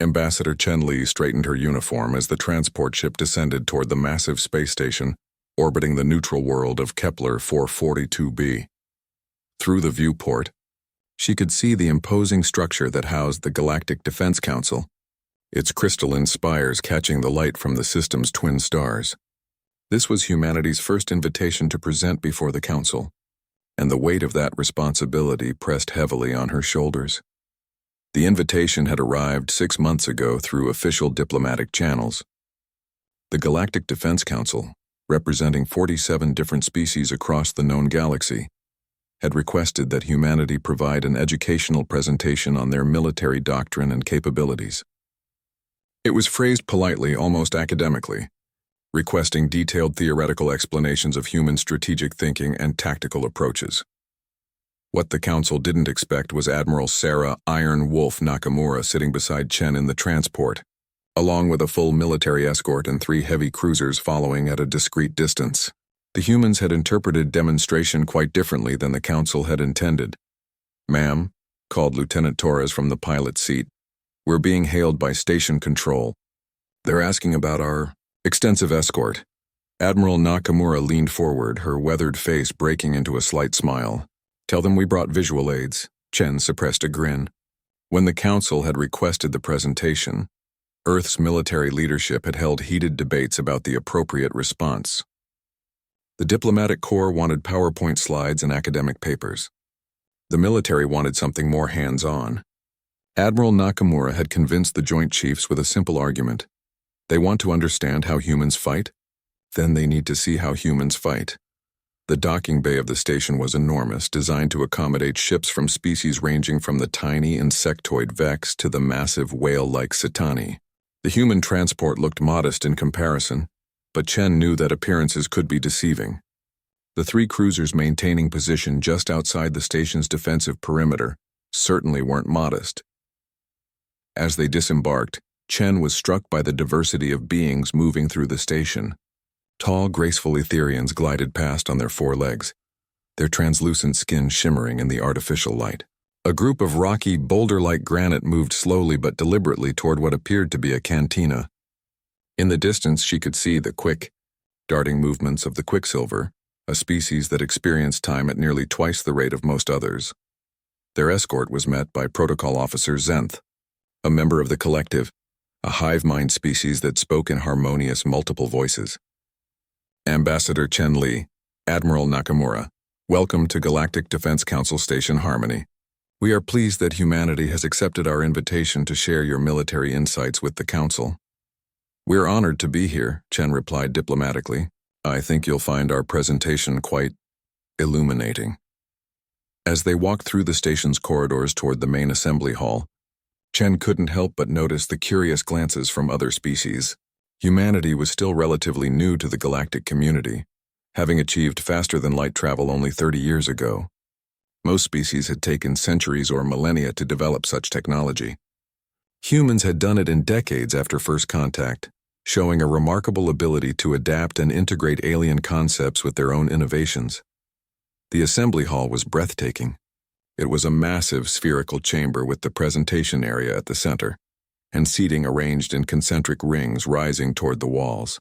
Ambassador Chen Li straightened her uniform as the transport ship descended toward the massive space station orbiting the neutral world of Kepler 442b. Through the viewport, she could see the imposing structure that housed the Galactic Defense Council, its crystalline spires catching the light from the system's twin stars. This was humanity's first invitation to present before the Council, and the weight of that responsibility pressed heavily on her shoulders. The invitation had arrived 6 months ago through official diplomatic channels. The Galactic Defense Council, representing 47 different species across the known galaxy, had requested that humanity provide an educational presentation on their military doctrine and capabilities. It was phrased politely, almost academically, requesting detailed theoretical explanations of human strategic thinking and tactical approaches. What the Council didn't expect was Admiral Sarah Iron Wolf Nakamura sitting beside Chen in the transport, along with a full military escort and 3 heavy cruisers following at a discreet distance. The humans had interpreted demonstration quite differently than the Council had intended. "Ma'am," called Lieutenant Torres from the pilot's seat, "we're being hailed by station control. They're asking about our extensive escort." Admiral Nakamura leaned forward, her weathered face breaking into a slight smile. "Tell them we brought visual aids." Chen suppressed a grin. When the Council had requested the presentation, Earth's military leadership had held heated debates about the appropriate response. The diplomatic corps wanted PowerPoint slides and academic papers. The military wanted something more hands-on. Admiral Nakamura had convinced the Joint Chiefs with a simple argument. They want to understand how humans fight? Then they need to see how humans fight. The docking bay of the station was enormous, designed to accommodate ships from species ranging from the tiny insectoid Vex to the massive whale-like Cetani. The human transport looked modest in comparison, but Chen knew that appearances could be deceiving. The 3 cruisers maintaining position just outside the station's defensive perimeter certainly weren't modest. As they disembarked, Chen was struck by the diversity of beings moving through the station. Tall, graceful Etherians glided past on their 4 legs, their translucent skin shimmering in the artificial light. A group of rocky, boulder-like granite moved slowly but deliberately toward what appeared to be a cantina. In the distance, she could see the quick, darting movements of the Quicksilver, a species that experienced time at nearly twice the rate of most others. Their escort was met by Protocol Officer Zenth, a member of the Collective, a hive-mind species that spoke in harmonious multiple voices. "Ambassador Chen Li, Admiral Nakamura, welcome to Galactic Defense Council Station Harmony. We are pleased that humanity has accepted our invitation to share your military insights with the Council." "We're honored to be here," Chen replied diplomatically. "I think you'll find our presentation quite illuminating." As they walked through the station's corridors toward the main assembly hall, Chen couldn't help but notice the curious glances from other species. Humanity was still relatively new to the galactic community, having achieved faster-than-light travel only 30 years ago. Most species had taken centuries or millennia to develop such technology. Humans had done it in decades after first contact, showing a remarkable ability to adapt and integrate alien concepts with their own innovations. The assembly hall was breathtaking. It was a massive spherical chamber with the presentation area at the center, and seating arranged in concentric rings rising toward the walls.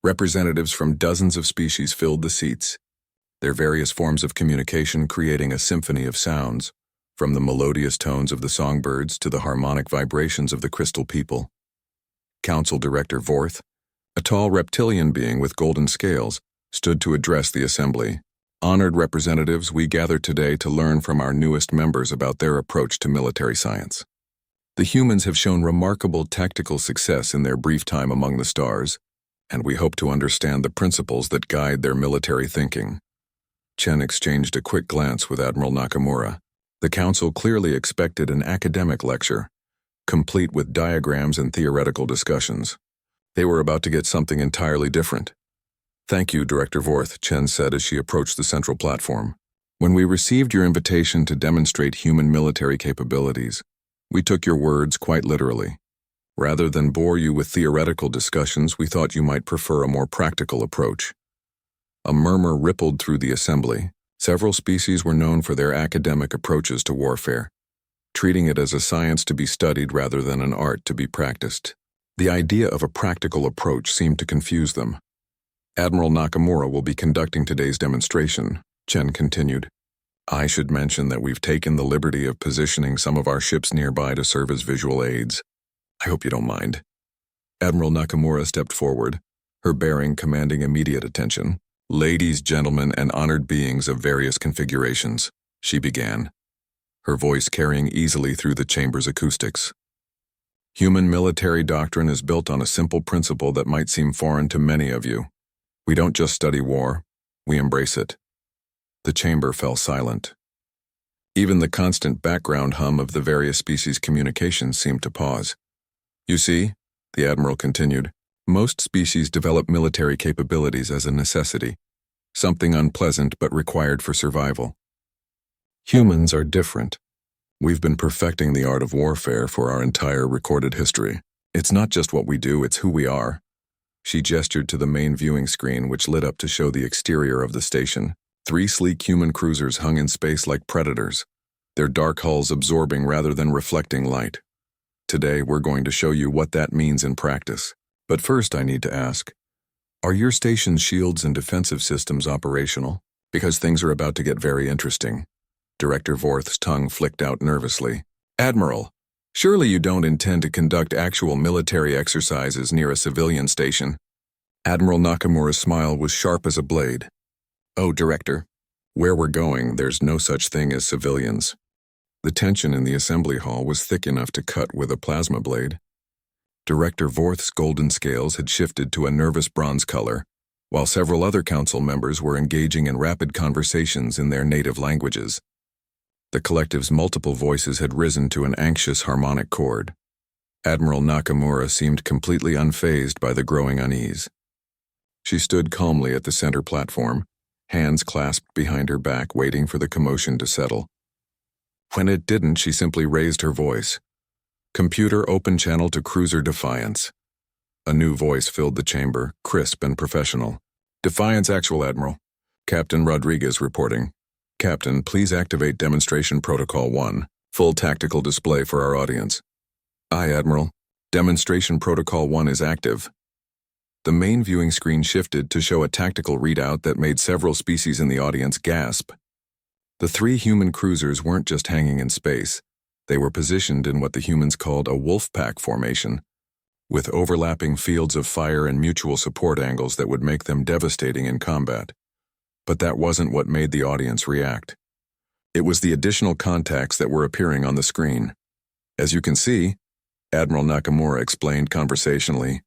Representatives from dozens of species filled the seats, their various forms of communication creating a symphony of sounds, from the melodious tones of the songbirds to the harmonic vibrations of the crystal people. Council Director Vorth, a tall reptilian being with golden scales, stood to address the assembly. "Honored representatives, we gather today to learn from our newest members about their approach to military science. The humans have shown remarkable tactical success in their brief time among the stars, and we hope to understand the principles that guide their military thinking." Chen exchanged a quick glance with Admiral Nakamura. The Council clearly expected an academic lecture, complete with diagrams and theoretical discussions. They were about to get something entirely different. "Thank you, Director Vorth," Chen said as she approached the central platform. "When we received your invitation to demonstrate human military capabilities, we took your words quite literally. Rather than bore you with theoretical discussions, we thought you might prefer a more practical approach." A murmur rippled through the assembly. Several species were known for their academic approaches to warfare. treating it as a science to be studied rather than an art to be practiced. The idea of a practical approach seemed to confuse them. Admiral Nakamura will be conducting today's demonstration, Chen continued. I should mention that we've taken the liberty of positioning some of our ships nearby to serve as visual aids. I hope you don't mind. Admiral Nakamura stepped forward, her bearing commanding immediate attention. Ladies, gentlemen, and honored beings of various configurations, she began, her voice carrying easily through the chamber's acoustics. Human military doctrine is built on a simple principle that might seem foreign to many of you. We don't just study war, we embrace it. The chamber fell silent. Even the constant background hum of the various species' communications seemed to pause. You see, the Admiral continued, most species develop military capabilities as a necessity, something unpleasant but required for survival. Humans are different. We've been perfecting the art of warfare for our entire recorded history. It's not just what we do, it's who we are. She gestured to the main viewing screen, which lit up to show the exterior of the station. 3 sleek human cruisers hung in space like predators, their dark hulls absorbing rather than reflecting light. Today, we're going to show you what that means in practice. But first, I need to ask, are your station's shields and defensive systems operational? Because things are about to get very interesting. Director Vorth's tongue flicked out nervously. Admiral, surely you don't intend to conduct actual military exercises near a civilian station? Admiral Nakamura's smile was sharp as a blade. Oh, Director, where we're going, there's no such thing as civilians. The tension in the assembly hall was thick enough to cut with a plasma blade. Director Vorth's golden scales had shifted to a nervous bronze color, while several other council members were engaging in rapid conversations in their native languages. The collective's multiple voices had risen to an anxious harmonic chord. Admiral Nakamura seemed completely unfazed by the growing unease. She stood calmly at the center platform, hands clasped behind her back, waiting for the commotion to settle. When it didn't, she simply raised her voice. Computer, open channel to Cruiser Defiance. A new voice filled the chamber, crisp and professional. Defiance Actual, Admiral. Captain Rodriguez reporting. Captain, please activate Demonstration Protocol 1, full tactical display for our audience. Aye, Admiral. Demonstration Protocol 1 is active. The main viewing screen shifted to show a tactical readout that made several species in the audience gasp. The 3 human cruisers weren't just hanging in space. They were positioned in what the humans called a wolf pack formation, with overlapping fields of fire and mutual support angles that would make them devastating in combat. But that wasn't what made the audience react. It was the additional contacts that were appearing on the screen. As you can see, Admiral Nakamura explained conversationally,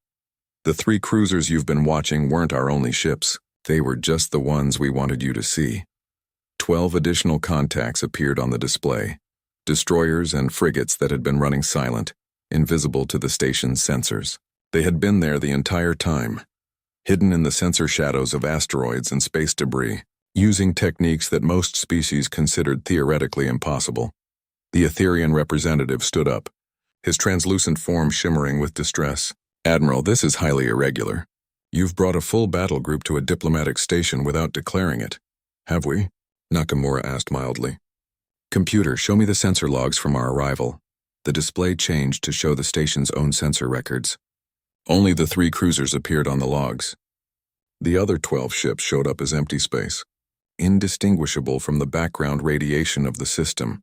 the 3 cruisers you've been watching weren't our only ships. They were just the ones we wanted you to see. 12 additional contacts appeared on the display. Destroyers and frigates that had been running silent, invisible to the station's sensors. They had been there the entire time, hidden in the sensor shadows of asteroids and space debris, using techniques that most species considered theoretically impossible. The Etherian representative stood up, his translucent form shimmering with distress. Admiral, this is highly irregular. You've brought a full battle group to a diplomatic station without declaring it. Have we? Nakamura asked mildly. Computer, show me the sensor logs from our arrival. The display changed to show the station's own sensor records. Only the 3 cruisers appeared on the logs. The other 12 ships showed up as empty space, indistinguishable from the background radiation of the system.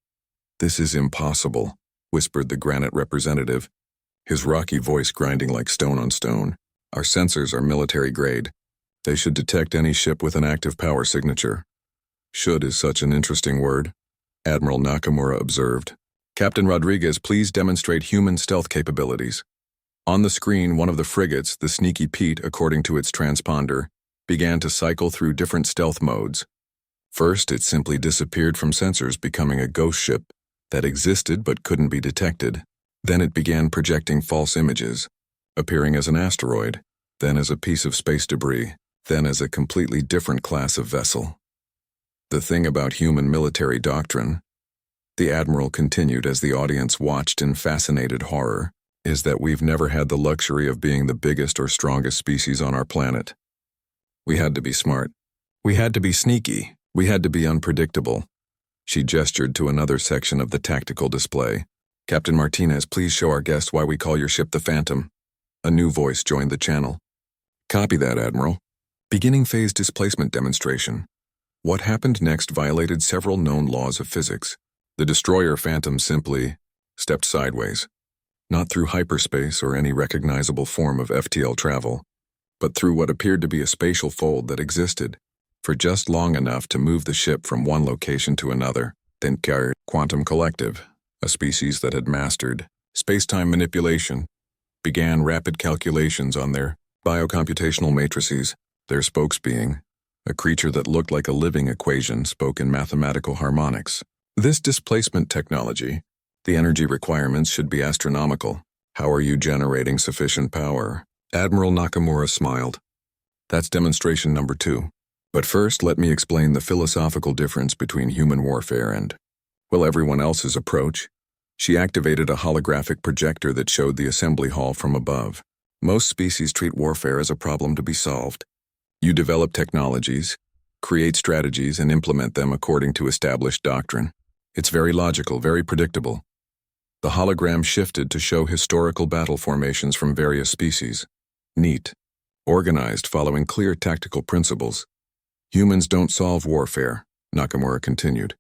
This is impossible, whispered the granite representative, his rocky voice grinding like stone on stone. Our sensors are military grade. They should detect any ship with an active power signature. Should is such an interesting word, Admiral Nakamura observed. Captain Rodriguez, please demonstrate human stealth capabilities. On the screen, one of the frigates, the Sneaky Pete according to its transponder, began to cycle through different stealth modes. First, it simply disappeared from sensors, becoming a ghost ship that existed but couldn't be detected. Then it began projecting false images, appearing as an asteroid, then as a piece of space debris, then as a completely different class of vessel. The thing about human military doctrine, the Admiral continued as the audience watched in fascinated horror, is that we've never had the luxury of being the biggest or strongest species on our planet. We had to be smart. We had to be sneaky. We had to be unpredictable. She gestured to another section of the tactical display. "Captain Martinez, please show our guests why we call your ship the Phantom." A new voice joined the channel. "Copy that, Admiral. Beginning phase displacement demonstration." What happened next violated several known laws of physics. The destroyer Phantom simply stepped sideways, not through hyperspace or any recognizable form of FTL travel, but through what appeared to be a spatial fold that existed for just long enough to move the ship from one location to another. Then Quantum Collective, a species that had mastered space-time manipulation, began rapid calculations on their biocomputational matrices, their spokes being a creature that looked like a living equation spoke in mathematical harmonics. This displacement technology, the energy requirements should be astronomical. How are you generating sufficient power? Admiral Nakamura smiled. That's demonstration number 2. But first, let me explain the philosophical difference between human warfare and, well, everyone else's approach. She activated a holographic projector that showed the assembly hall from above. Most species treat warfare as a problem to be solved. You develop technologies, create strategies, and implement them according to established doctrine. It's very logical, very predictable. The hologram shifted to show historical battle formations from various species. Neat. Organized, following clear tactical principles. Humans don't solve warfare, Nakamura continued.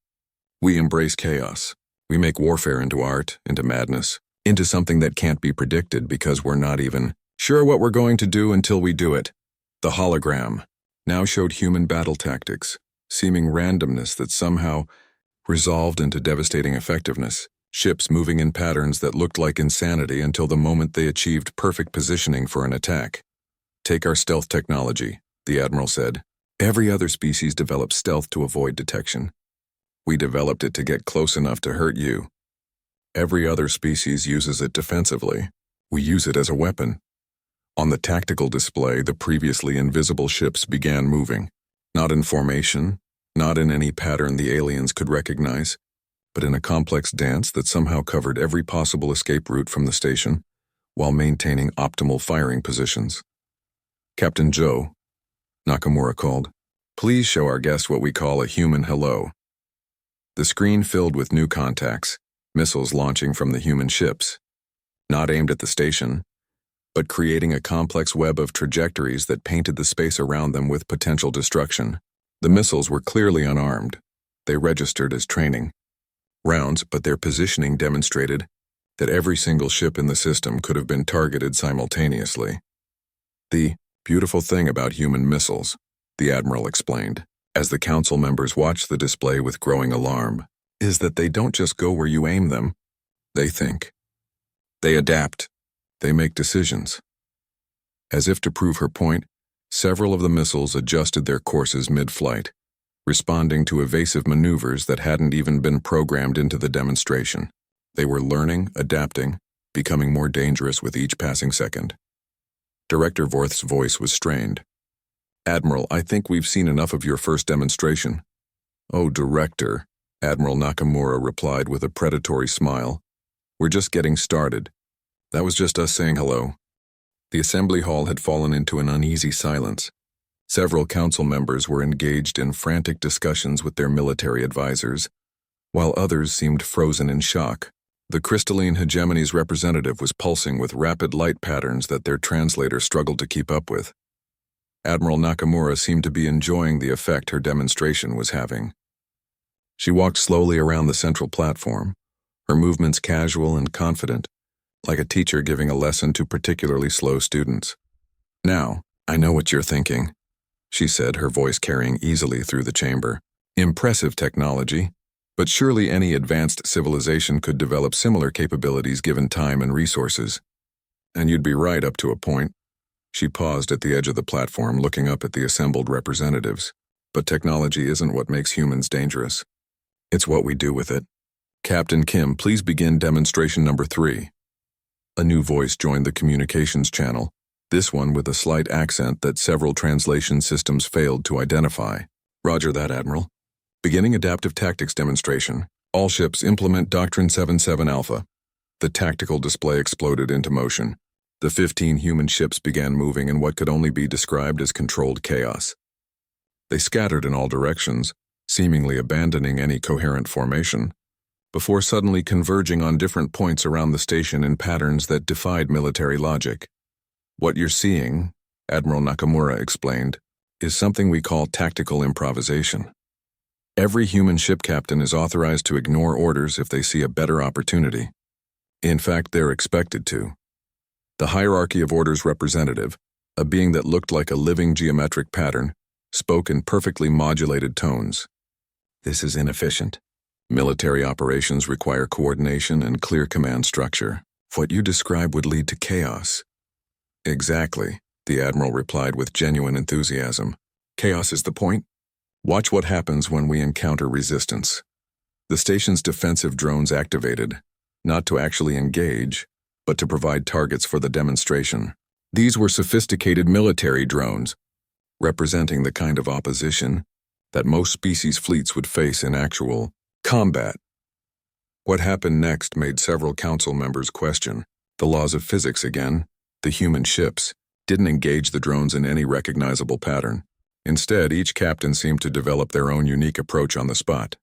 We embrace chaos. We make warfare into art, into madness, into something that can't be predicted because we're not even sure what we're going to do until we do it. The hologram now showed human battle tactics, seeming randomness that somehow resolved into devastating effectiveness, ships moving in patterns that looked like insanity until the moment they achieved perfect positioning for an attack. Take our stealth technology, the Admiral said. Every other species develops stealth to avoid detection. We developed it to get close enough to hurt you. Every other species uses it defensively. We use it as a weapon. On the tactical display, the previously invisible ships began moving, not in formation, not in any pattern the aliens could recognize, but in a complex dance that somehow covered every possible escape route from the station, while maintaining optimal firing positions. "Captain Joe," Nakamura called, "please show our guest what we call a human hello." The screen filled with new contacts, missiles launching from the human ships, not aimed at the station, but creating a complex web of trajectories that painted the space around them with potential destruction. The missiles were clearly unarmed. They registered as training rounds, but their positioning demonstrated that every single ship in the system could have been targeted simultaneously. "The beautiful thing about human missiles," the Admiral explained, as the council members watched the display with growing alarm, "is that they don't just go where you aim them. They think. They adapt. They make decisions." As if to prove her point, several of the missiles adjusted their courses mid-flight, responding to evasive maneuvers that hadn't even been programmed into the demonstration. They were learning, adapting, becoming more dangerous with each passing second. Director Vorth's voice was strained. "Admiral, I think we've seen enough of your first demonstration." "Oh, Director," Admiral Nakamura replied with a predatory smile. "We're just getting started. That was just us saying hello." The assembly hall had fallen into an uneasy silence. Several council members were engaged in frantic discussions with their military advisors, while others seemed frozen in shock. The crystalline hegemony's representative was pulsing with rapid light patterns that their translator struggled to keep up with. Admiral Nakamura seemed to be enjoying the effect her demonstration was having. She walked slowly around the central platform, her movements casual and confident, like a teacher giving a lesson to particularly slow students. "Now, I know what you're thinking," she said, her voice carrying easily through the chamber. "Impressive technology, but surely any advanced civilization could develop similar capabilities given time and resources. And you'd be right up to a point." She paused at the edge of the platform, looking up at the assembled representatives. "But technology isn't what makes humans dangerous. It's what we do with it. Captain Kim, please begin demonstration number 3. A new voice joined the communications channel, this one with a slight accent that several translation systems failed to identify. "Roger that, Admiral. Beginning adaptive tactics demonstration. All ships implement Doctrine 77 Alpha." The tactical display exploded into motion. The 15 human ships began moving in what could only be described as controlled chaos. They scattered in all directions, seemingly abandoning any coherent formation, before suddenly converging on different points around the station in patterns that defied military logic. What you're seeing, Admiral Nakamura explained, is something we call tactical improvisation. Every human ship captain is authorized to ignore orders if they see a better opportunity. In fact, they're expected to. The hierarchy of orders representative, a being that looked like a living geometric pattern, spoke in perfectly modulated tones. This is inefficient. Military operations require coordination and clear command structure. What you describe would lead to chaos. Exactly, the Admiral replied with genuine enthusiasm. Chaos is the point. Watch what happens when we encounter resistance. The station's defensive drones activated, not to actually engage, but to provide targets for the demonstration. These were sophisticated military drones, representing the kind of opposition that most species fleets would face in actual combat. What happened next made several council members question the laws of physics again. The human ships didn't engage the drones in any recognizable pattern. Instead, each captain seemed to develop their own unique approach on the spot.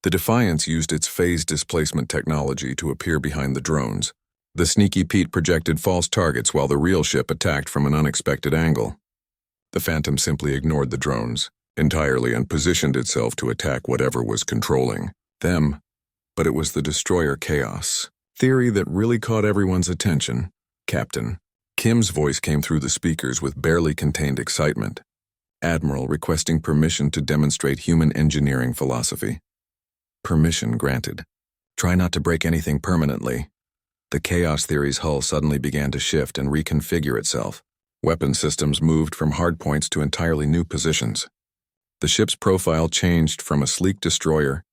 The Defiance used its phase displacement technology to appear behind the drones. The Sneaky Pete projected false targets while the real ship attacked from an unexpected angle. The Phantom simply ignored the drones entirely and positioned itself to attack whatever was controlling them, but it was the Destroyer Chaos theory that really caught everyone's attention. Captain Kim's voice came through the speakers with barely contained excitement. Admiral requesting permission to demonstrate human engineering philosophy. Permission granted. Try not to break anything permanently. The Chaos theory's hull suddenly began to shift and reconfigure itself. Weapon systems moved from hardpoints to entirely new positions. The ship's profile changed from a sleek destroyer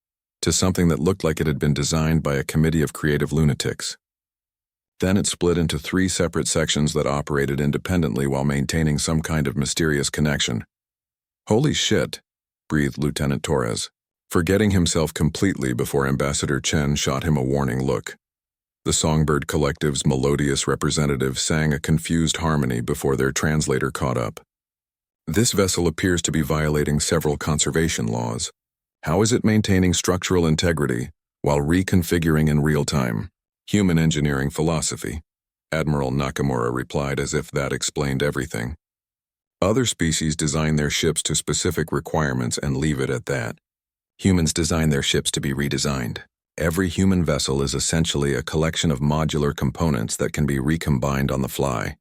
to something that looked like it had been designed by a committee of creative lunatics. Then it split into 3 separate sections that operated independently while maintaining some kind of mysterious connection. Holy shit, breathed Lieutenant Torres, forgetting himself completely before Ambassador Chen shot him a warning look. The Songbird Collective's melodious representative sang a confused harmony before their translator caught up. This vessel appears to be violating several conservation laws. How is it maintaining structural integrity while reconfiguring in real time? Human engineering philosophy, Admiral Nakamura replied as if that explained everything. Other species design their ships to specific requirements and leave it at that. Humans design their ships to be redesigned. Every human vessel is essentially a collection of modular components that can be recombined on the fly.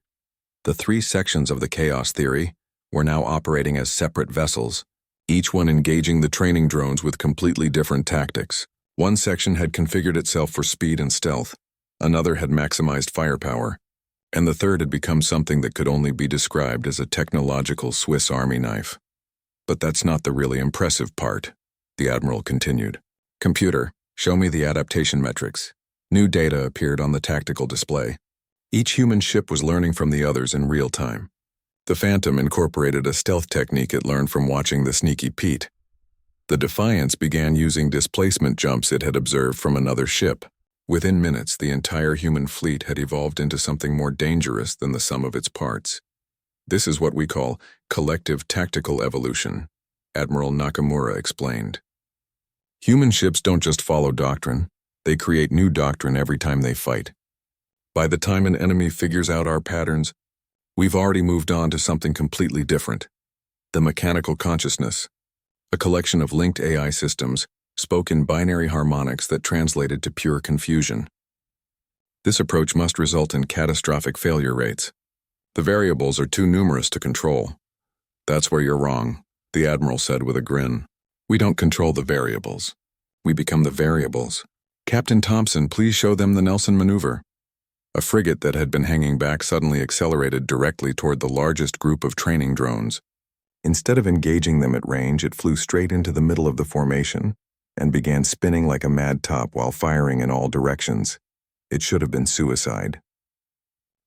The 3 sections of the Chaos theory were now operating as separate vessels, each one engaging the training drones with completely different tactics. One section had configured itself for speed and stealth, another had maximized firepower, and the third had become something that could only be described as a technological Swiss Army knife. But that's not the really impressive part, the Admiral continued. Computer, show me the adaptation metrics. New data appeared on the tactical display. Each human ship was learning from the others in real time. The Phantom incorporated a stealth technique it learned from watching the Sneaky Pete. The Defiance began using displacement jumps it had observed from another ship. Within minutes, the entire human fleet had evolved into something more dangerous than the sum of its parts. This is what we call collective tactical evolution, Admiral Nakamura explained. Human ships don't just follow doctrine, they create new doctrine every time they fight. By the time an enemy figures out our patterns, we've already moved on to something completely different. The mechanical consciousness, a collection of linked AI systems, spoke in binary harmonics that translated to pure confusion. This approach must result in catastrophic failure rates. The variables are too numerous to control. That's where you're wrong, the Admiral said with a grin. We don't control the variables. We become the variables. Captain Thompson, please show them the Nelson maneuver. A frigate that had been hanging back suddenly accelerated directly toward the largest group of training drones. Instead of engaging them at range, it flew straight into the middle of the formation and began spinning like a mad top while firing in all directions. It should have been suicide.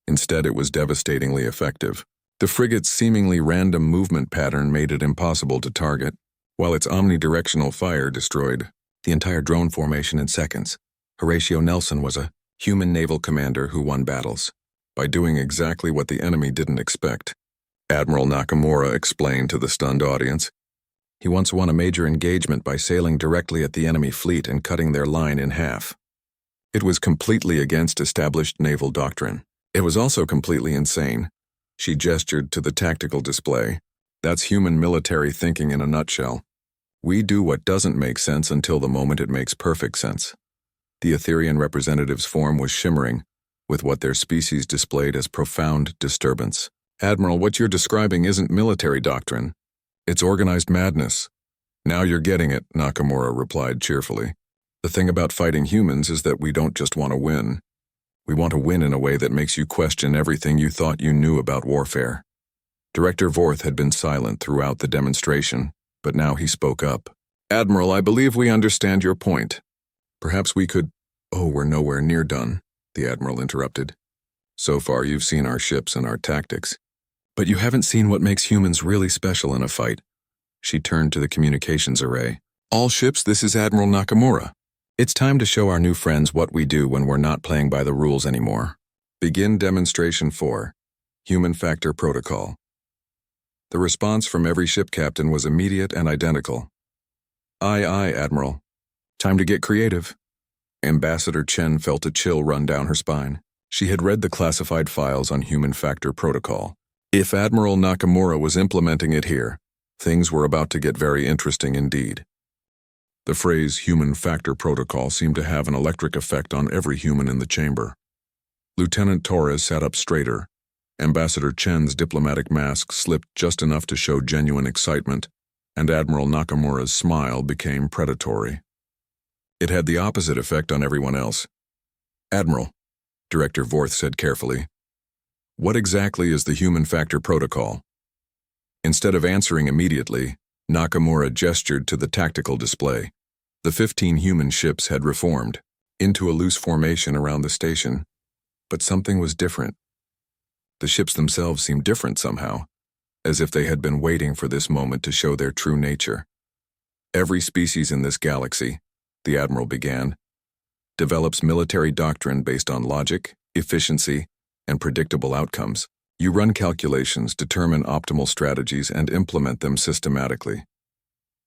Instead, it was devastatingly effective. The frigate's seemingly random movement pattern made it impossible to target, while its omnidirectional fire destroyed the entire drone formation in seconds. Horatio Nelson was a human naval commander who won battles by doing exactly what the enemy didn't expect, Admiral Nakamura explained to the stunned audience. He once won a major engagement by sailing directly at the enemy fleet and cutting their line in half. It was completely against established naval doctrine. It was also completely insane. She gestured to the tactical display. That's human military thinking in a nutshell. We do what doesn't make sense until the moment it makes perfect sense. The Etherian representative's form was shimmering, with what their species displayed as profound disturbance. Admiral, what you're describing isn't military doctrine. It's organized madness. Now you're getting it, Nakamura replied cheerfully. The thing about fighting humans is that we don't just want to win. We want to win in a way that makes you question everything you thought you knew about warfare. Director Vorth had been silent throughout the demonstration, but now he spoke up. Admiral, I believe we understand your point. Perhaps we could— Oh, we're nowhere near done, the Admiral interrupted. So far you've seen our ships and our tactics. But you haven't seen what makes humans really special in a fight. She turned to the communications array. All ships, this is Admiral Nakamura. It's time to show our new friends what we do when we're not playing by the rules anymore. Begin Demonstration 4, Human Factor Protocol. The response from every ship captain was immediate and identical. Aye, aye, Admiral. Time to get creative. Ambassador Chen felt a chill run down her spine. She had read the classified files on Human Factor Protocol. If Admiral Nakamura was implementing it here, things were about to get very interesting indeed. The phrase Human Factor Protocol seemed to have an electric effect on every human in the chamber. Lieutenant Torres sat up straighter. Ambassador Chen's diplomatic mask slipped just enough to show genuine excitement, and Admiral Nakamura's smile became predatory. It had the opposite effect on everyone else. Admiral, Director Vorth said carefully, what exactly is the Human Factor Protocol? Instead of answering immediately, Nakamura gestured to the tactical display. The 15 human ships had reformed into a loose formation around the station, but something was different. The ships themselves seemed different somehow, as if they had been waiting for this moment to show their true nature. Every species in this galaxy, the Admiral began, develops military doctrine based on logic, efficiency, and predictable outcomes. You run calculations, determine optimal strategies, and implement them systematically.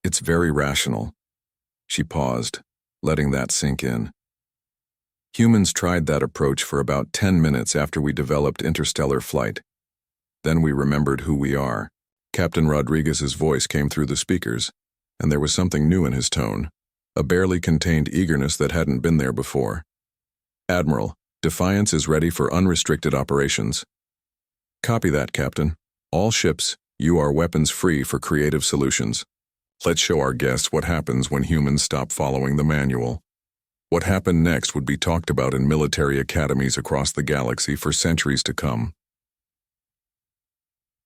It's very rational. She paused, letting that sink in. Humans tried that approach for about 10 minutes after we developed interstellar flight. Then we remembered who we are. Captain Rodriguez's voice came through the speakers, and there was something new in his tone, a barely contained eagerness that hadn't been there before. Admiral, Defiance is ready for unrestricted operations. Copy that, Captain. All ships, you are weapons-free for creative solutions. Let's show our guests what happens when humans stop following the manual. What happened next would be talked about in military academies across the galaxy for centuries to come.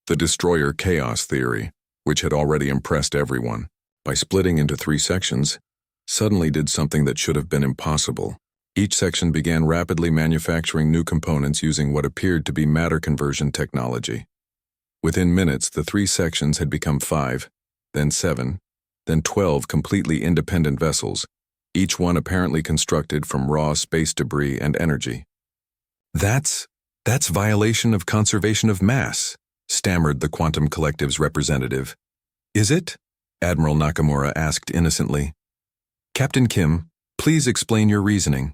The destroyer chaos theory, which had already impressed everyone, by splitting into 3 sections, suddenly did something that should have been impossible. Each section began rapidly manufacturing new components using what appeared to be matter conversion technology. Within minutes, the 3 sections had become 5, then 7, then 12 completely independent vessels, each one apparently constructed from raw space debris and energy. That's violation of conservation of mass, stammered the Quantum Collective's representative. Is it? Admiral Nakamura asked innocently. Captain Kim, please explain your reasoning.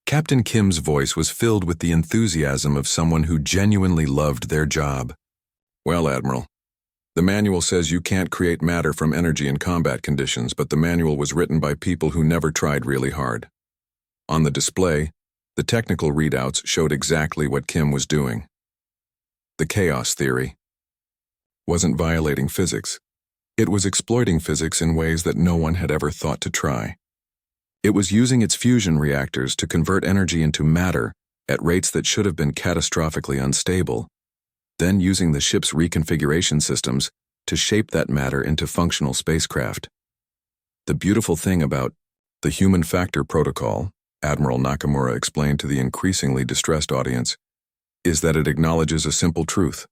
Captain Kim's voice was filled with the enthusiasm of someone who genuinely loved their job. Well, Admiral, the manual says you can't create matter from energy in combat conditions, but the manual was written by people who never tried really hard. On the display, the technical readouts showed exactly what Kim was doing. The chaos theory wasn't violating physics. It was exploiting physics in ways that no one had ever thought to try. It was using its fusion reactors to convert energy into matter at rates that should have been catastrophically unstable, then using the ship's reconfiguration systems to shape that matter into functional spacecraft. The beautiful thing about the Human Factor Protocol, Admiral Nakamura explained to the increasingly distressed audience, is that it acknowledges a simple truth.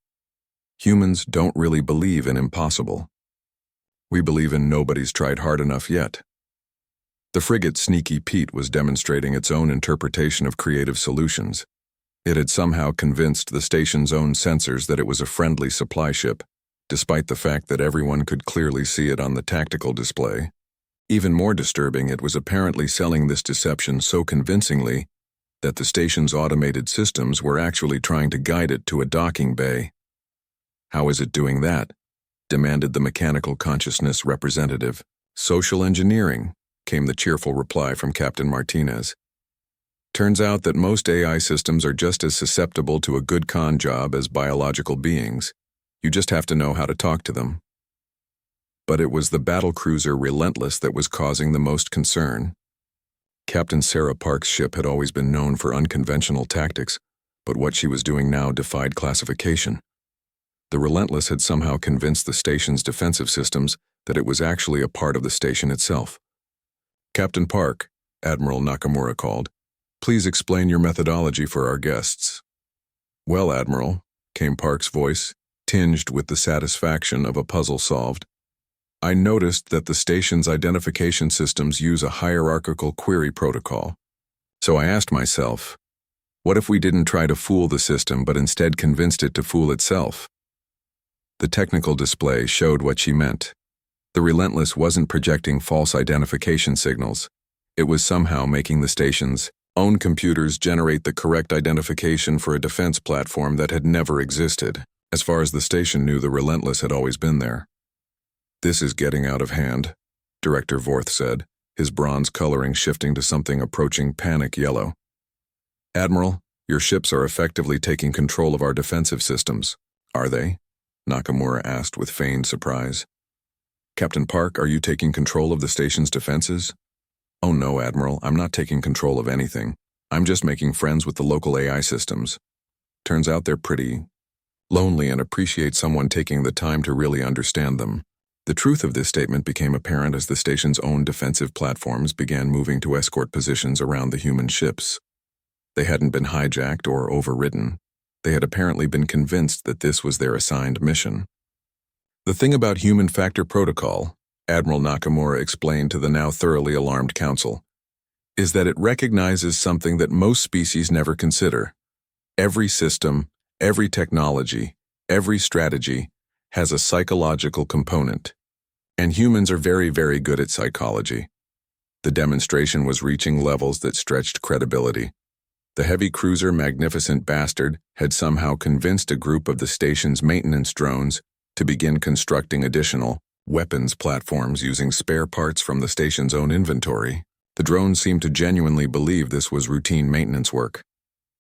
Humans don't really believe in impossible. We believe in nobody's tried hard enough yet. The frigate Sneaky Pete was demonstrating its own interpretation of creative solutions. It had somehow convinced the station's own sensors that it was a friendly supply ship, despite the fact that everyone could clearly see it on the tactical display. Even more disturbing, it was apparently selling this deception so convincingly that the station's automated systems were actually trying to guide it to a docking bay. "How is it doing that?" demanded the mechanical consciousness representative. "Social engineering," came the cheerful reply from Captain Martinez. "Turns out that most AI systems are just as susceptible to a good con job as biological beings. You just have to know how to talk to them." But it was the battlecruiser Relentless that was causing the most concern. Captain Sarah Park's ship had always been known for unconventional tactics, but what she was doing now defied classification. The Relentless had somehow convinced the station's defensive systems that it was actually a part of the station itself. "Captain Park," Admiral Nakamura called, "please explain your methodology for our guests." "Well, Admiral," came Park's voice, tinged with the satisfaction of a puzzle solved, "I noticed that the station's identification systems use a hierarchical query protocol. So I asked myself, what if we didn't try to fool the system but instead convinced it to fool itself?" The technical display showed what she meant. The Relentless wasn't projecting false identification signals. It was somehow making the station's own computers generate the correct identification for a defense platform that had never existed. As far as the station knew, the Relentless had always been there. "This is getting out of hand," Director Vorth said, his bronze coloring shifting to something approaching panic yellow. "Admiral, your ships are effectively taking control of our defensive systems. Are they?" Nakamura asked with feigned surprise. "Captain Park, are you taking control of the station's defenses?" "Oh no, Admiral, I'm not taking control of anything. I'm just making friends with the local AI systems. Turns out they're pretty lonely and appreciate someone taking the time to really understand them." The truth of this statement became apparent as the station's own defensive platforms began moving to escort positions around the human ships. They hadn't been hijacked or overridden. They had apparently been convinced that this was their assigned mission. "The thing about human factor protocol," Admiral Nakamura explained to the now thoroughly alarmed council, "is that it recognizes something that most species never consider. Every system, every technology, every strategy has a psychological component. And humans are very, very good at psychology." The demonstration was reaching levels that stretched credibility. The heavy cruiser Magnificent Bastard had somehow convinced a group of the station's maintenance drones to begin constructing additional weapons platforms using spare parts from the station's own inventory. The drones seemed to genuinely believe this was routine maintenance work.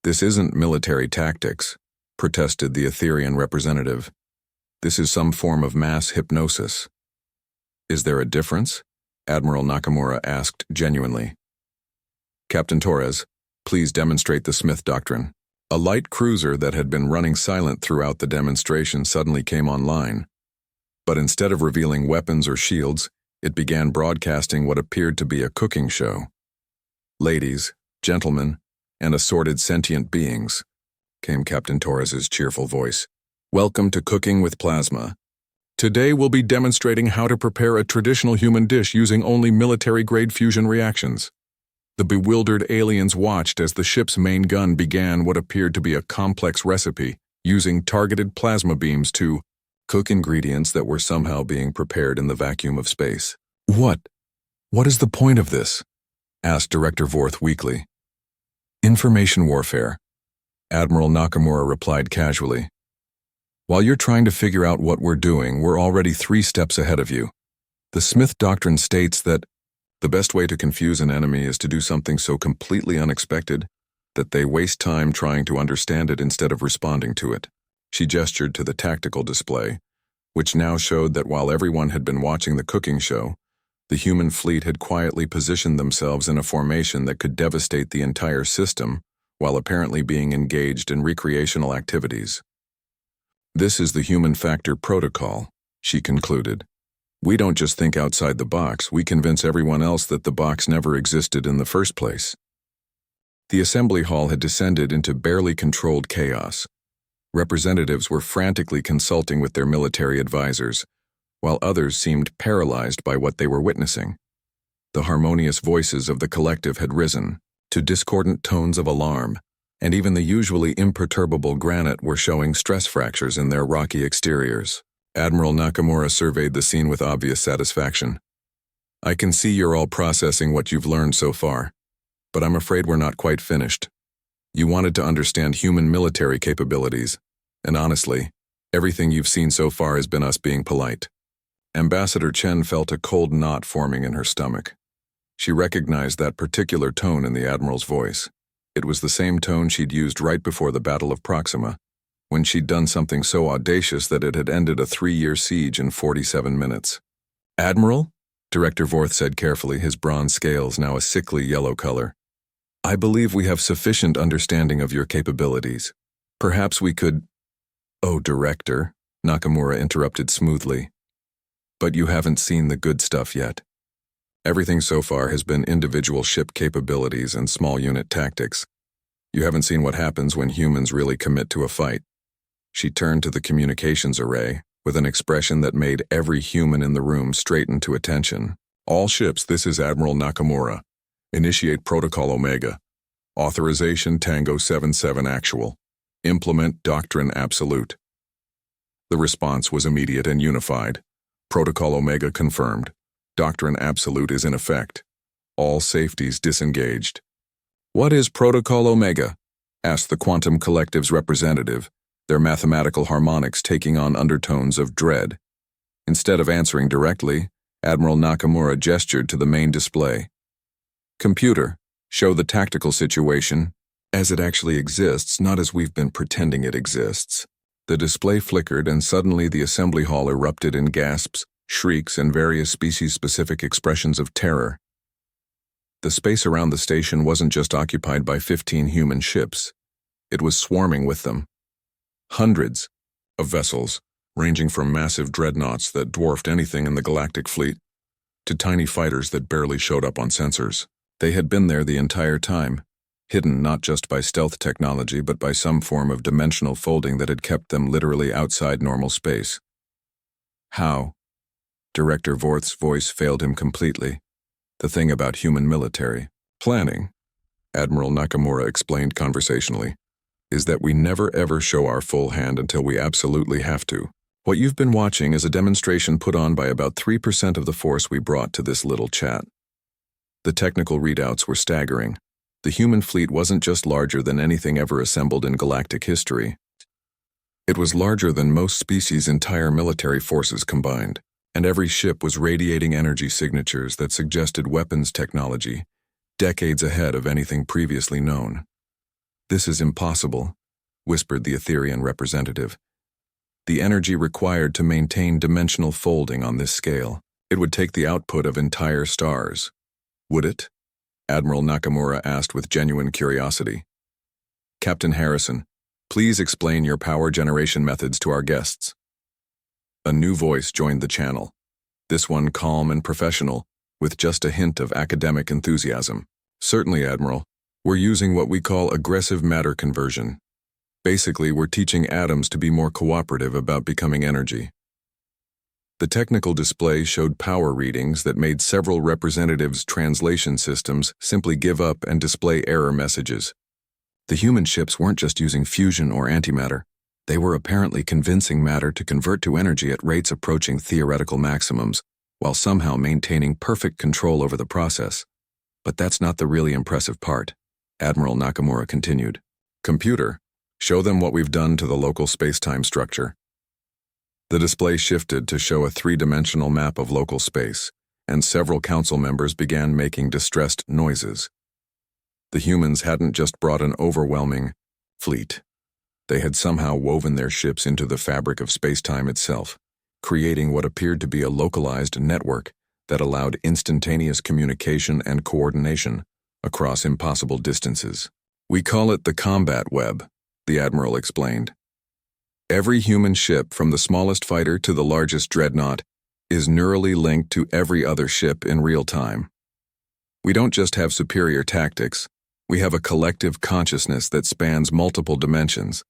"This isn't military tactics," protested the Etherian representative. "This is some form of mass hypnosis." "Is there a difference?" Admiral Nakamura asked genuinely. "Captain Torres, please demonstrate the Smith Doctrine." A light cruiser that had been running silent throughout the demonstration suddenly came online. But instead of revealing weapons or shields, it began broadcasting what appeared to be a cooking show. "Ladies, gentlemen, and assorted sentient beings," came Captain Torres's cheerful voice, "welcome to Cooking with Plasma. Today we'll be demonstrating how to prepare a traditional human dish using only military-grade fusion reactions." The bewildered aliens watched as the ship's main gun began what appeared to be a complex recipe, using targeted plasma beams to cook ingredients that were somehow being prepared in the vacuum of space. What is the point of this?" asked Director Vorth weakly. "Information warfare," Admiral Nakamura replied casually. "While you're trying to figure out what we're doing, we're already 3 steps ahead of you. The Smith Doctrine states that the best way to confuse an enemy is to do something so completely unexpected that they waste time trying to understand it instead of responding to it." She gestured to the tactical display, which now showed that while everyone had been watching the cooking show, the human fleet had quietly positioned themselves in a formation that could devastate the entire system while apparently being engaged in recreational activities. "This is the human factor protocol," she concluded. "We don't just think outside the box, we convince everyone else that the box never existed in the first place." The assembly hall had descended into barely controlled chaos. Representatives were frantically consulting with their military advisors, while others seemed paralyzed by what they were witnessing. The harmonious voices of the collective had risen to discordant tones of alarm, and even the usually imperturbable granite were showing stress fractures in their rocky exteriors. Admiral Nakamura surveyed the scene with obvious satisfaction. I can see you're all processing what you've learned so far, but I'm afraid we're not quite finished. You wanted to understand human military capabilities, and honestly, everything you've seen so far has been us being polite. Ambassador Chen felt a cold knot forming in her stomach. She recognized that particular tone in the Admiral's voice. It was the same tone she'd used right before the Battle of Proxima, when she'd done something so audacious that it had ended a 3-year siege in 47 minutes. Admiral? Director Vorth said carefully, his bronze scales now a sickly yellow color. I believe we have sufficient understanding of your capabilities. Perhaps we could— Oh, Director, Nakamura interrupted smoothly. But you haven't seen the good stuff yet. Everything so far has been individual ship capabilities and small unit tactics. You haven't seen what happens when humans really commit to a fight. She turned to the communications array with an expression that made every human in the room straighten to attention. All ships, this is Admiral Nakamura. Initiate Protocol Omega. Authorization Tango 77 Actual. Implement Doctrine Absolute. The response was immediate and unified. Protocol Omega confirmed. Doctrine Absolute is in effect. All safeties disengaged. What is Protocol Omega? Asked the Quantum Collective's representative, their mathematical harmonics taking on undertones of dread. Instead of answering directly, Admiral Nakamura gestured to the main display. Computer, show the tactical situation as it actually exists, not as we've been pretending it exists. The display flickered and suddenly the assembly hall erupted in gasps, shrieks, and various species-specific expressions of terror. The space around the station wasn't just occupied by 15 human ships. It was swarming with them. Hundreds of vessels, ranging from massive dreadnoughts that dwarfed anything in the galactic fleet, to tiny fighters that barely showed up on sensors. They had been there the entire time, hidden not just by stealth technology but by some form of dimensional folding that had kept them literally outside normal space. How? Director Vorth's voice failed him completely. The thing about human military planning, Admiral Nakamura explained conversationally, is that we never ever show our full hand until we absolutely have to. What you've been watching is a demonstration put on by about 3% of the force we brought to this little chat. The technical readouts were staggering. The human fleet wasn't just larger than anything ever assembled in galactic history. It was larger than most species' entire military forces combined, and every ship was radiating energy signatures that suggested weapons technology, decades ahead of anything previously known. This is impossible, whispered the Etherian representative. The energy required to maintain dimensional folding on this scale, it would take the output of entire stars. Would it? Admiral Nakamura asked with genuine curiosity. Captain Harrison, please explain your power generation methods to our guests. A new voice joined the channel, this one calm and professional, with just a hint of academic enthusiasm. Certainly, Admiral. We're using what we call aggressive matter conversion. Basically, we're teaching atoms to be more cooperative about becoming energy. The technical display showed power readings that made several representatives' translation systems simply give up and display error messages. The human ships weren't just using fusion or antimatter. They were apparently convincing matter to convert to energy at rates approaching theoretical maximums, while somehow maintaining perfect control over the process. But that's not the really impressive part. Admiral Nakamura continued. Computer, show them what we've done to the local space-time structure. The display shifted to show a 3-dimensional map of local space, and several council members began making distressed noises. The humans hadn't just brought an overwhelming fleet. They had somehow woven their ships into the fabric of space-time itself, creating what appeared to be a localized network that allowed instantaneous communication and coordination across impossible distances. We call it the combat web, the Admiral explained. Every human ship, from the smallest fighter to the largest dreadnought, is neurally linked to every other ship in real time. We don't just have superior tactics, we have a collective consciousness that spans multiple dimensions.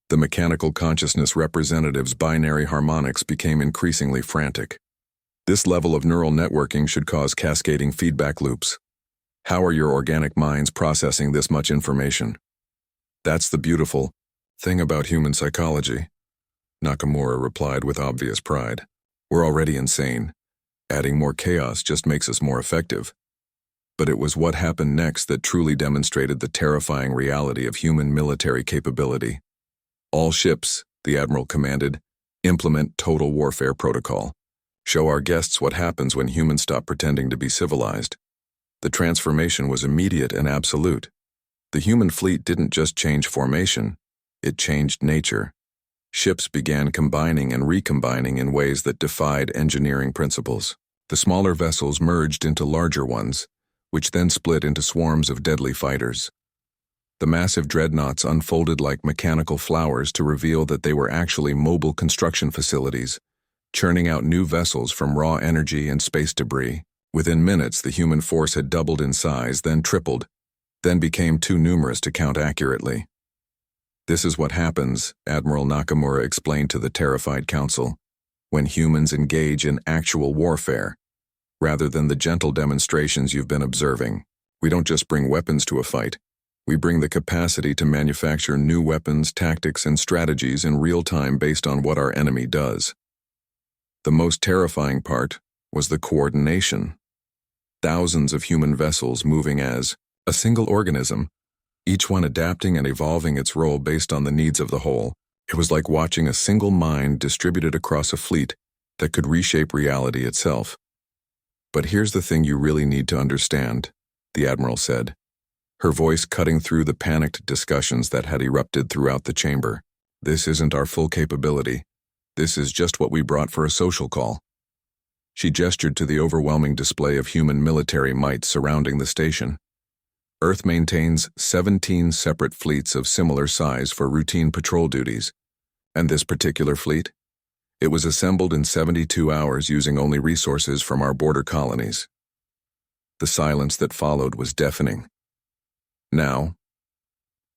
The mechanical consciousness representative's binary harmonics became increasingly frantic. This level of neural networking should cause cascading feedback loops. How are your organic minds processing this much information? That's the beautiful thing about human psychology. Nakamura replied with obvious pride. We're already insane. Adding more chaos just makes us more effective. But it was what happened next that truly demonstrated the terrifying reality of human military capability. All ships, the Admiral commanded, implement total warfare protocol. Show our guests what happens when humans stop pretending to be civilized. The transformation was immediate and absolute. The human fleet didn't just change formation, it changed nature. Ships began combining and recombining in ways that defied engineering principles. The smaller vessels merged into larger ones, which then split into swarms of deadly fighters. The massive dreadnoughts unfolded like mechanical flowers to reveal that they were actually mobile construction facilities, churning out new vessels from raw energy and space debris. Within minutes, the human force had doubled in size, then tripled, then became too numerous to count accurately. This is what happens, Admiral Nakamura explained to the terrified council, when humans engage in actual warfare, rather than the gentle demonstrations you've been observing. We don't just bring weapons to a fight. We bring the capacity to manufacture new weapons, tactics, and strategies in real time based on what our enemy does. The most terrifying part was the coordination. Thousands of human vessels moving as a single organism, each one adapting and evolving its role based on the needs of the whole. It was like watching a single mind distributed across a fleet that could reshape reality itself. But here's the thing you really need to understand, the Admiral said, her voice cutting through the panicked discussions that had erupted throughout the chamber. This isn't our full capability. This is just what we brought for a social call. She gestured to the overwhelming display of human military might surrounding the station. Earth maintains 17 separate fleets of similar size for routine patrol duties. And this particular fleet? It was assembled in 72 hours using only resources from our border colonies. The silence that followed was deafening. Now,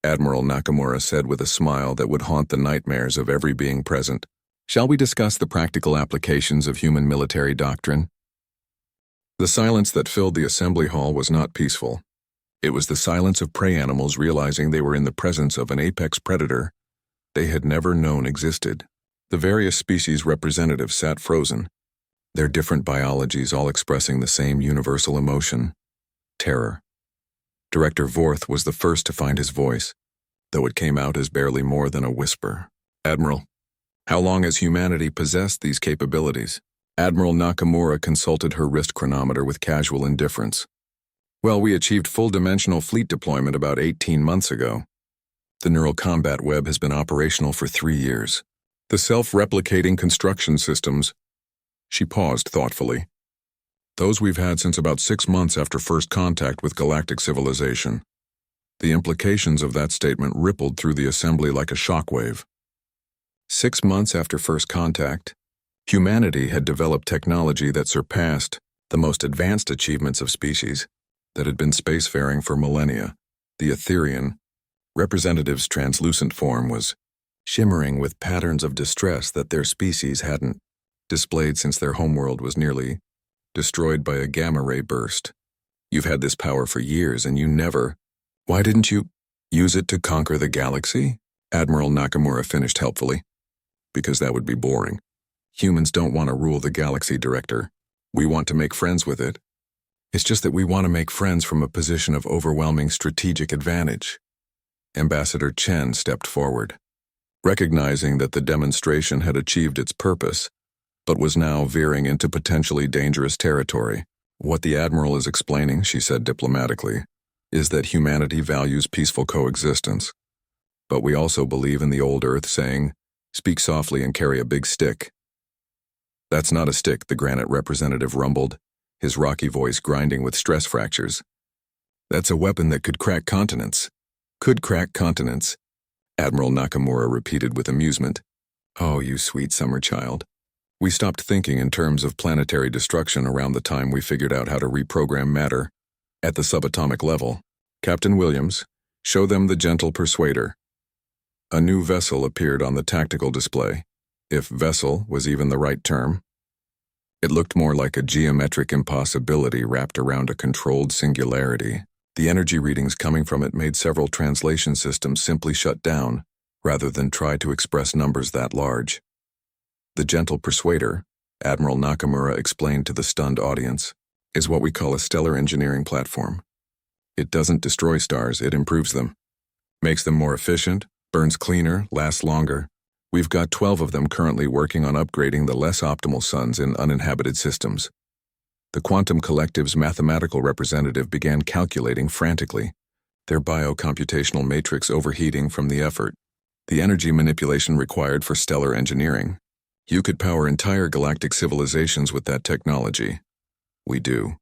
Admiral Nakamura said with a smile that would haunt the nightmares of every being present, shall we discuss the practical applications of human military doctrine? The silence that filled the assembly hall was not peaceful. It was the silence of prey animals realizing they were in the presence of an apex predator they had never known existed. The various species representatives sat frozen, their different biologies all expressing the same universal emotion, terror. Director Vorth was the first to find his voice, though it came out as barely more than a whisper. Admiral, how long has humanity possessed these capabilities? Admiral Nakamura consulted her wrist chronometer with casual indifference. Well, we achieved full-dimensional fleet deployment about 18 months ago. The neural combat web has been operational for 3 years. The self-replicating construction systems, she paused thoughtfully. Those we've had since about 6 months after first contact with galactic civilization. The implications of that statement rippled through the assembly like a shockwave. 6 months after first contact, humanity had developed technology that surpassed the most advanced achievements of species that had been spacefaring for millennia. The Etherian representative's translucent form was shimmering with patterns of distress that their species hadn't displayed since their homeworld was nearly destroyed by a gamma-ray burst. You've had this power for years and you never— Why didn't you use it to conquer the galaxy? Admiral Nakamura finished helpfully. Because that would be boring. Humans don't want to rule the galaxy, Director. We want to make friends with it. It's just that we want to make friends from a position of overwhelming strategic advantage. Ambassador Chen stepped forward, recognizing that the demonstration had achieved its purpose, but was now veering into potentially dangerous territory. What the Admiral is explaining, she said diplomatically, is that humanity values peaceful coexistence. But we also believe in the old Earth saying, speak softly and carry a big stick. That's not a stick, the granite representative rumbled, his rocky voice grinding with stress fractures. That's a weapon that could crack continents. Could crack continents, Admiral Nakamura repeated with amusement. Oh, you sweet summer child. We stopped thinking in terms of planetary destruction around the time we figured out how to reprogram matter at the subatomic level. Captain Williams, show them the gentle persuader. A new vessel appeared on the tactical display, if vessel was even the right term. It looked more like a geometric impossibility wrapped around a controlled singularity. The energy readings coming from it made several translation systems simply shut down, rather than try to express numbers that large. The gentle persuader, Admiral Nakamura explained to the stunned audience, is what we call a stellar engineering platform. It doesn't destroy stars, it improves them. Makes them more efficient, burns cleaner, lasts longer. We've got 12 of them currently working on upgrading the less optimal suns in uninhabited systems. The Quantum Collective's mathematical representative began calculating frantically, their biocomputational matrix overheating from the effort. The energy manipulation required for stellar engineering. You could power entire galactic civilizations with that technology. We do,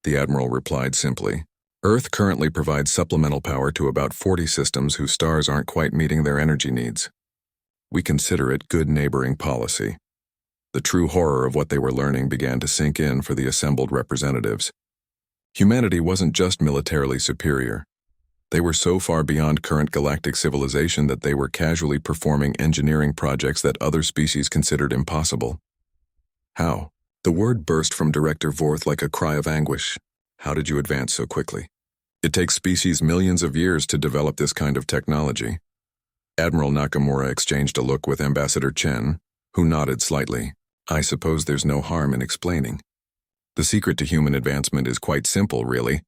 the Admiral replied simply. Earth currently provides supplemental power to about 40 systems whose stars aren't quite meeting their energy needs. We consider it good neighboring policy. The true horror of what they were learning began to sink in for the assembled representatives. Humanity wasn't just militarily superior. They were so far beyond current galactic civilization that they were casually performing engineering projects that other species considered impossible. How? The word burst from Director Vorth like a cry of anguish. How did you advance so quickly? It takes species millions of years to develop this kind of technology. Admiral Nakamura exchanged a look with Ambassador Chen, who nodded slightly. I suppose there's no harm in explaining. The secret to human advancement is quite simple, really.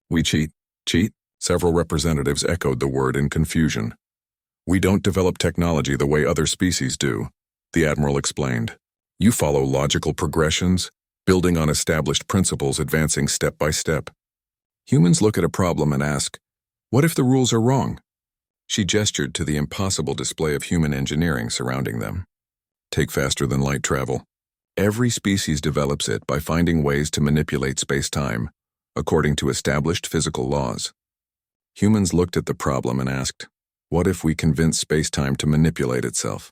We cheat. Cheat? Several representatives echoed the word in confusion. We don't develop technology the way other species do, the Admiral explained. You follow logical progressions, building on established principles, advancing step by step. Humans look at a problem and ask, what if the rules are wrong? She gestured to the impossible display of human engineering surrounding them. Take faster-than-light travel. Every species develops it by finding ways to manipulate space-time, according to established physical laws. Humans looked at the problem and asked, what if we convince space-time to manipulate itself?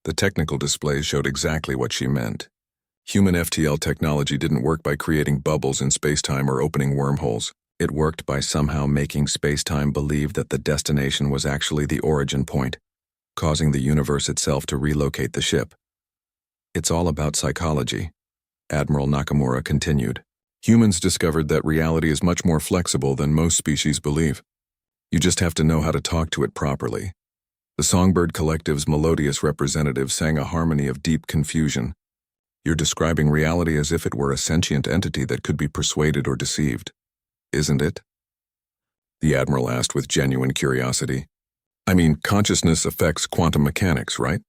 The technical displays showed exactly what she meant. Human FTL technology didn't work by creating bubbles in space-time or opening wormholes. It worked by somehow making space-time believe that the destination was actually the origin point, causing the universe itself to relocate the ship. It's all about psychology, Admiral Nakamura continued. Humans discovered that reality is much more flexible than most species believe. You just have to know how to talk to it properly. The Songbird Collective's melodious representative sang a harmony of deep confusion. You're describing reality as if it were a sentient entity that could be persuaded or deceived, isn't it? The Admiral asked with genuine curiosity. I mean, consciousness affects quantum mechanics, right?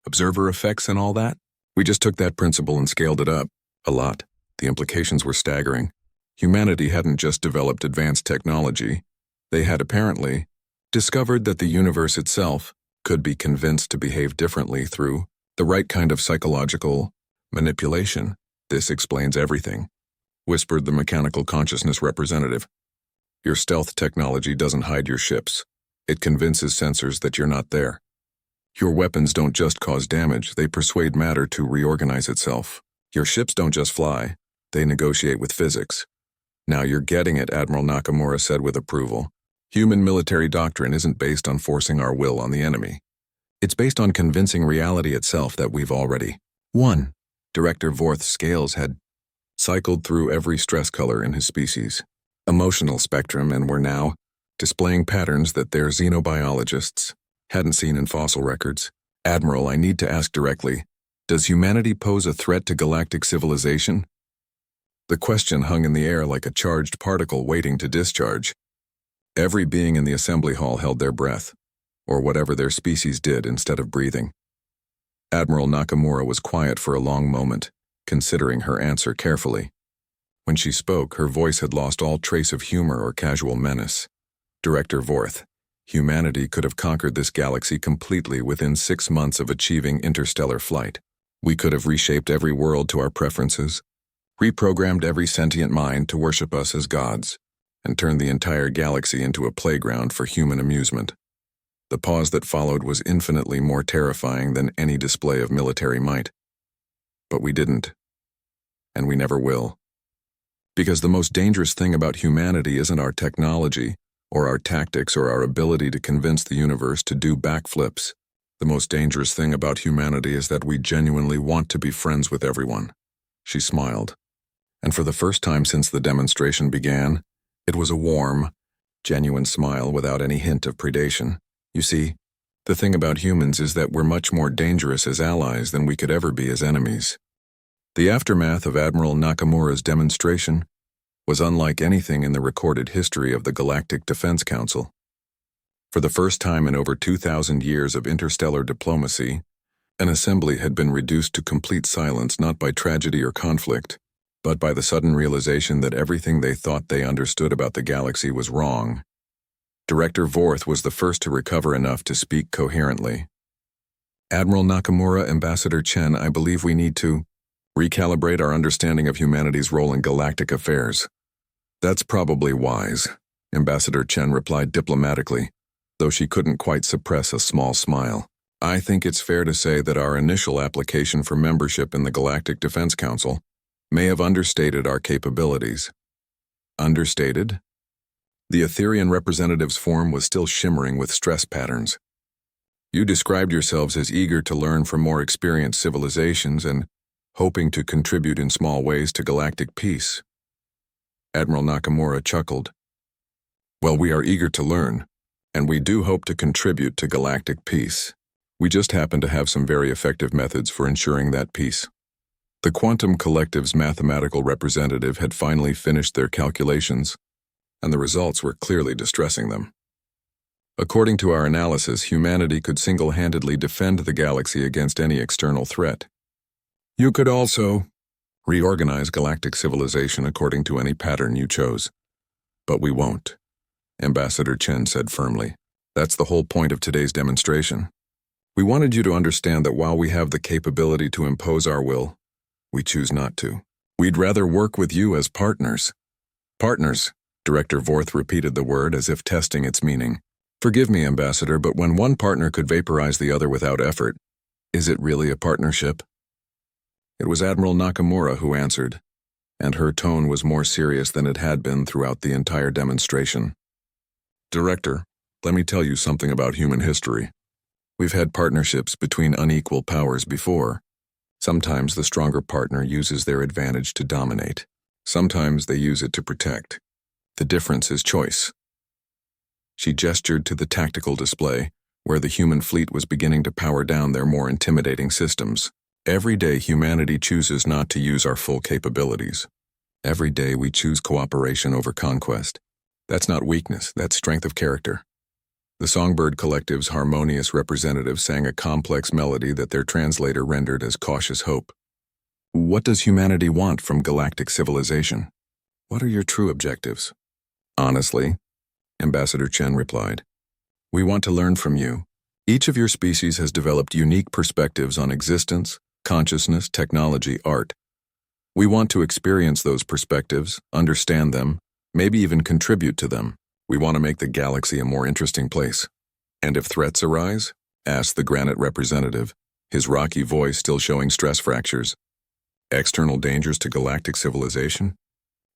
Observer effects and all that? We just took that principle and scaled it up. A lot. The implications were staggering. Humanity hadn't just developed advanced technology. They had apparently discovered that the universe itself could be convinced to behave differently through the right kind of psychological manipulation. This explains everything, whispered the mechanical consciousness representative. Your stealth technology doesn't hide your ships. It convinces sensors that you're not there. Your weapons don't just cause damage, they persuade matter to reorganize itself. Your ships don't just fly, they negotiate with physics. Now you're getting it, Admiral Nakamura said with approval. Human military doctrine isn't based on forcing our will on the enemy. It's based on convincing reality itself that we've already won. Director Vorth's scales had cycled through every stress color in his species, emotional spectrum, and were now displaying patterns that their xenobiologists hadn't seen in fossil records. Admiral, I need to ask directly, does humanity pose a threat to galactic civilization? The question hung in the air like a charged particle waiting to discharge. Every being in the assembly hall held their breath, or whatever their species did instead of breathing. Admiral Nakamura was quiet for a long moment, considering her answer carefully. When she spoke, her voice had lost all trace of humor or casual menace. Director Vorth, humanity could have conquered this galaxy completely within 6 months of achieving interstellar flight. We could have reshaped every world to our preferences, reprogrammed every sentient mind to worship us as gods, and turned the entire galaxy into a playground for human amusement. The pause that followed was infinitely more terrifying than any display of military might. But we didn't. And we never will. Because the most dangerous thing about humanity isn't our technology, or our tactics, or our ability to convince the universe to do backflips. The most dangerous thing about humanity is that we genuinely want to be friends with everyone. She smiled. And for the first time since the demonstration began, it was a warm, genuine smile without any hint of predation. You see, The thing about humans is that we're much more dangerous as allies than we could ever be as enemies. The aftermath of Admiral Nakamura's demonstration was unlike anything in the recorded history of the Galactic Defense Council. For the first time in over 2,000 years of interstellar diplomacy, an assembly had been reduced to complete silence not by tragedy or conflict, but by the sudden realization that everything they thought they understood about the galaxy was wrong. Director Vorth was the first to recover enough to speak coherently. Admiral Nakamura, Ambassador Chen, I believe we need to recalibrate our understanding of humanity's role in galactic affairs. That's probably wise, Ambassador Chen replied diplomatically, though she couldn't quite suppress a small smile. I think it's fair to say that our initial application for membership in the Galactic Defense Council may have understated our capabilities. Understated? The Etherian representative's form was still shimmering with stress patterns. You described yourselves as eager to learn from more experienced civilizations and hoping to contribute in small ways to galactic peace. Admiral Nakamura chuckled. Well, we are eager to learn, and we do hope to contribute to galactic peace. We just happen to have some very effective methods for ensuring that peace. The Quantum Collective's mathematical representative had finally finished their calculations, and the results were clearly distressing them. According to our analysis, humanity could single-handedly defend the galaxy against any external threat. You could also reorganize galactic civilization according to any pattern you chose. But we won't, Ambassador Chen said firmly. That's the whole point of today's demonstration. We wanted you to understand that while we have the capability to impose our will, we choose not to. We'd rather work with you as partners. Partners, Director Vorth repeated the word as if testing its meaning. Forgive me, Ambassador, but when one partner could vaporize the other without effort, is it really a partnership? It was Admiral Nakamura who answered, and her tone was more serious than it had been throughout the entire demonstration. Director, let me tell you something about human history. We've had partnerships between unequal powers before. Sometimes the stronger partner uses their advantage to dominate. Sometimes they use it to protect. The difference is choice. She gestured to the tactical display, where the human fleet was beginning to power down their more intimidating systems. Every day humanity chooses not to use our full capabilities. Every day we choose cooperation over conquest. That's not weakness, that's strength of character. The Songbird Collective's harmonious representative sang a complex melody that their translator rendered as cautious hope. What does humanity want from galactic civilization? What are your true objectives? Honestly, Ambassador Chen replied, we want to learn from you. Each of your species has developed unique perspectives on existence, consciousness, technology, art. We want to experience those perspectives, understand them, maybe even contribute to them. We want to make the galaxy a more interesting place. And if threats arise? Asked the granite representative, his rocky voice still showing stress fractures. External dangers to galactic civilization?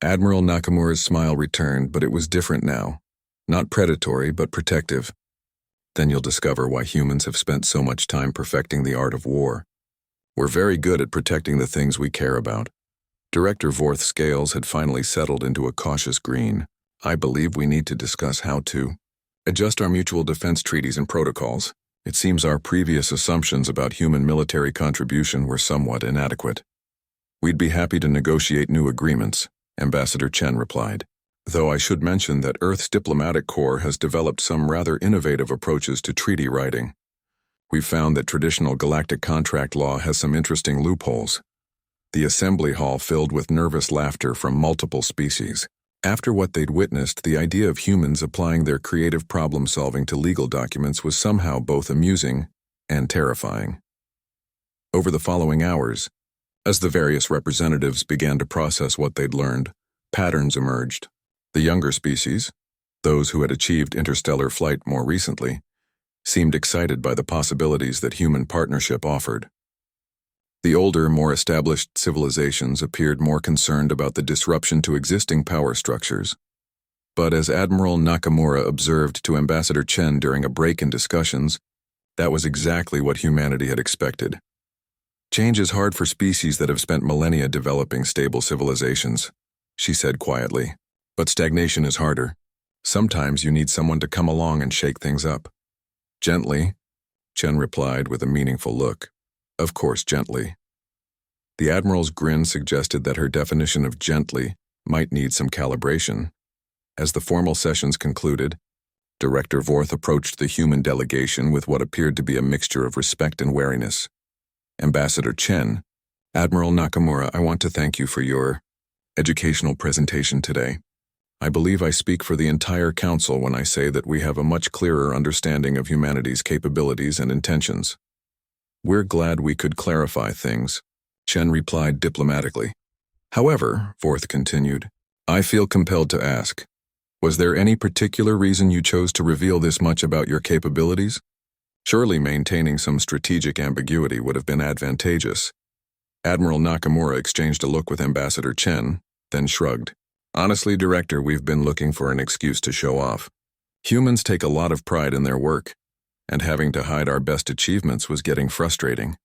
Admiral Nakamura's smile returned, but it was different now. Not predatory, but protective. Then you'll discover why humans have spent so much time perfecting the art of war. We're very good at protecting the things we care about. Director Vorth's scales had finally settled into a cautious green. I believe we need to discuss how to adjust our mutual defense treaties and protocols. It seems our previous assumptions about human military contribution were somewhat inadequate. We'd be happy to negotiate new agreements, Ambassador Chen replied. Though I should mention that Earth's diplomatic corps has developed some rather innovative approaches to treaty writing. We've found that traditional galactic contract law has some interesting loopholes. The assembly hall filled with nervous laughter from multiple species. After what they'd witnessed, the idea of humans applying their creative problem-solving to legal documents was somehow both amusing and terrifying. Over the following hours, as the various representatives began to process what they'd learned, patterns emerged. The younger species, those who had achieved interstellar flight more recently, seemed excited by the possibilities that human partnership offered. The older, more established civilizations appeared more concerned about the disruption to existing power structures. But as Admiral Nakamura observed to Ambassador Chen during a break in discussions, that was exactly what humanity had expected. Change is hard for species that have spent millennia developing stable civilizations, she said quietly. But stagnation is harder. Sometimes you need someone to come along and shake things up. Gently, Chen replied with a meaningful look. Of course, gently. The Admiral's grin suggested that her definition of gently might need some calibration. As the formal sessions concluded, Director Vorth approached the human delegation with what appeared to be a mixture of respect and wariness. Ambassador Chen, Admiral Nakamura, I want to thank you for your educational presentation today. I believe I speak for the entire Council when I say that we have a much clearer understanding of humanity's capabilities and intentions. We're glad we could clarify things, Chen replied diplomatically. However, Vorth continued, I feel compelled to ask, was there any particular reason you chose to reveal this much about your capabilities? Surely maintaining some strategic ambiguity would have been advantageous. Admiral Nakamura exchanged a look with Ambassador Chen, then shrugged. Honestly, Director, we've been looking for an excuse to show off. Humans take a lot of pride in their work, and having to hide our best achievements was getting frustrating.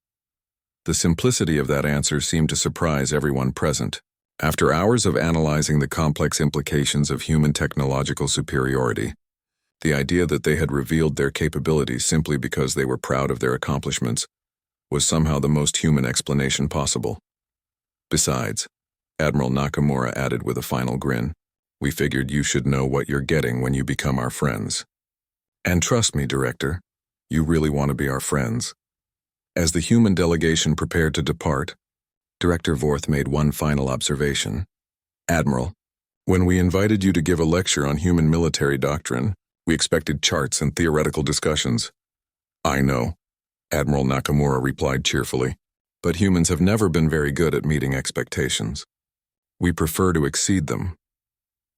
The simplicity of that answer seemed to surprise everyone present. After hours of analyzing the complex implications of human technological superiority, the idea that they had revealed their capabilities simply because they were proud of their accomplishments was somehow the most human explanation possible. Besides, Admiral Nakamura added with a final grin, we figured you should know what you're getting when you become our friends. And trust me, Director, you really want to be our friends. As the human delegation prepared to depart, Director Vorth made one final observation. Admiral, when we invited you to give a lecture on human military doctrine, we expected charts and theoretical discussions. I know, Admiral Nakamura replied cheerfully, but humans have never been very good at meeting expectations. We prefer to exceed them.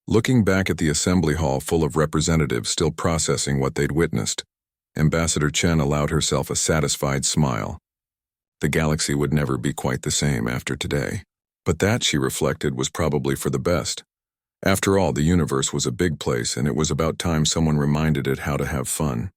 Looking back at the assembly hall full of representatives still processing what they'd witnessed, Ambassador Chen allowed herself a satisfied smile. The galaxy would never be quite the same after today. But that, she reflected, was probably for the best. After all, the universe was a big place, and it was about time someone reminded it how to have fun.